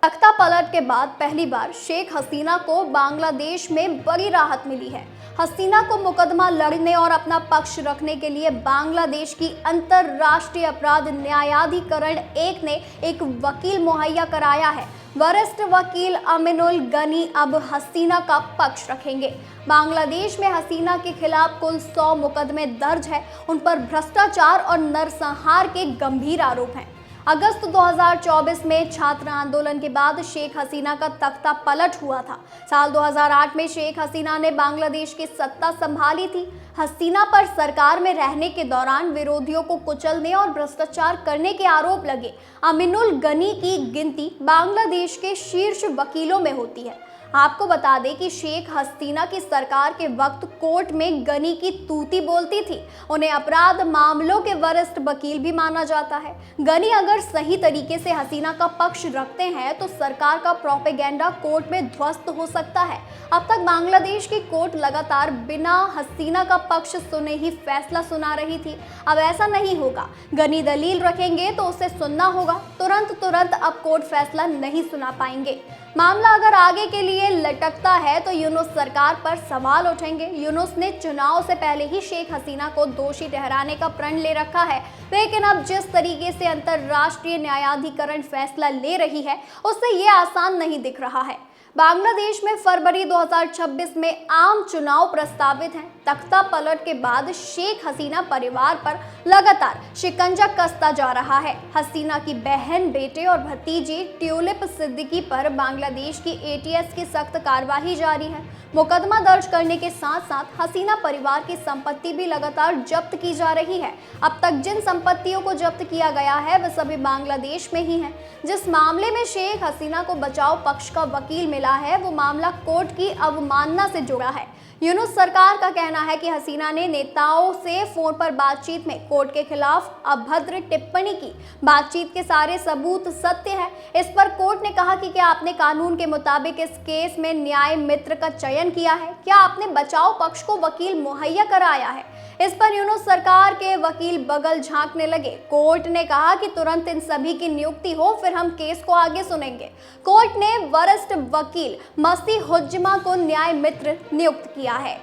तख्ता पलट के बाद पहली बार शेख हसीना को बांग्लादेश में बड़ी राहत मिली है। हसीना को मुकदमा लड़ने और अपना पक्ष रखने के लिए बांग्लादेश की अंतर्राष्ट्रीय अपराध न्यायाधिकरण एक ने एक वकील मुहैया कराया है। वरिष्ठ वकील अमीनुल गनी अब हसीना का पक्ष रखेंगे। बांग्लादेश में हसीना के खिलाफ कुल 100 मुकदमे दर्ज है। उन पर भ्रष्टाचार और नरसंहार के गंभीर आरोप हैं। अगस्त 2024 में छात्र आंदोलन के बाद शेख हसीना का तख्ता पलट हुआ था। साल 2008 में शेख हसीना ने बांग्लादेश की सत्ता संभाली थी। हसीना पर सरकार में रहने के दौरान विरोधियों को कुचलने और भ्रष्टाचार करने के आरोप लगे। अमीनुल गनी की गिनती बांग्लादेश के शीर्ष वकीलों में होती है। आपको बता दें कि शेख हसीना की सरकार के वक्त कोर्ट में गनी की तूती बोलती थी। उन्हें अपराध मामलों के वरिष्ठ वकील भी माना जाता है। गनी अगर सही तरीके से हसीना का पक्ष रखते हैं तो सरकार का प्रोपेगेंडा कोर्ट में ध्वस्त हो सकता है। अब तक बांग्लादेश की कोर्ट लगातार बिना हसीना का पक्ष सुने ही फैसला सुना रही थी। अब ऐसा नहीं होगा। गनी दलील रखेंगे तो उसे सुनना होगा। तुरंत अब कोर्ट फैसला नहीं सुना पाएंगे। मामला अगर आगे के लिए लटकता है तो यूनुस सरकार पर सवाल उठेंगे। यूनुस ने चुनाव से पहले ही शेख हसीना को दोषी ठहराने का प्रण ले रखा है, लेकिन अब जिस तरीके से अंतर्राष्ट्रीय न्यायाधिकरण फैसला ले रही है उससे ये आसान नहीं दिख रहा है। बांग्लादेश में फरवरी 2026 में आम चुनाव प्रस्तावित हैं। तख्ता पलट के बाद शेख हसीना परिवार पर लगातार शिकंजा कसता जा रहा है। हसीना की बहन, बेटे और भतीजी ट्यूलिप सिद्दीकी पर बांग्लादेश की एटीएस की सख्त कार्रवाई जारी है। मुकदमा दर्ज करने के साथ साथ हसीना परिवार की संपत्ति भी लगातार जब्त की जा रही है। अब तक जिन संपत्तियों को जब्त किया गया है वह सभी बांग्लादेश में ही है। जिस मामले में शेख हसीना को बचाव पक्ष का वकील मिला है वो मामला कोर्ट की अवमानना से जुड़ा है। यूनुस सरकार का कहना है कि हसीना ने नेताओं से फोन पर बातचीत में कोर्ट के खिलाफ अभद्र टिप्पणी की। बातचीत के सारे सबूत सत्य है। इस पर कोर्ट ने कहा कि क्या आपने कानून के मुताबिक इस केस में न्याय मित्र का चयन किया है? क्या आपने बचाव पक्ष को वकील मुहैया कराया है? इस पर यूनुस सरकार के वकील बगल झांकने लगे। कोर्ट ने कहा कि तुरंत इन सभी की नियुक्ति हो, फिर हम केस को आगे सुनेंगे। कोर्ट ने वरिष्ठ वकील मसीह हुज्जमा को न्याय मित्र नियुक्त किया है।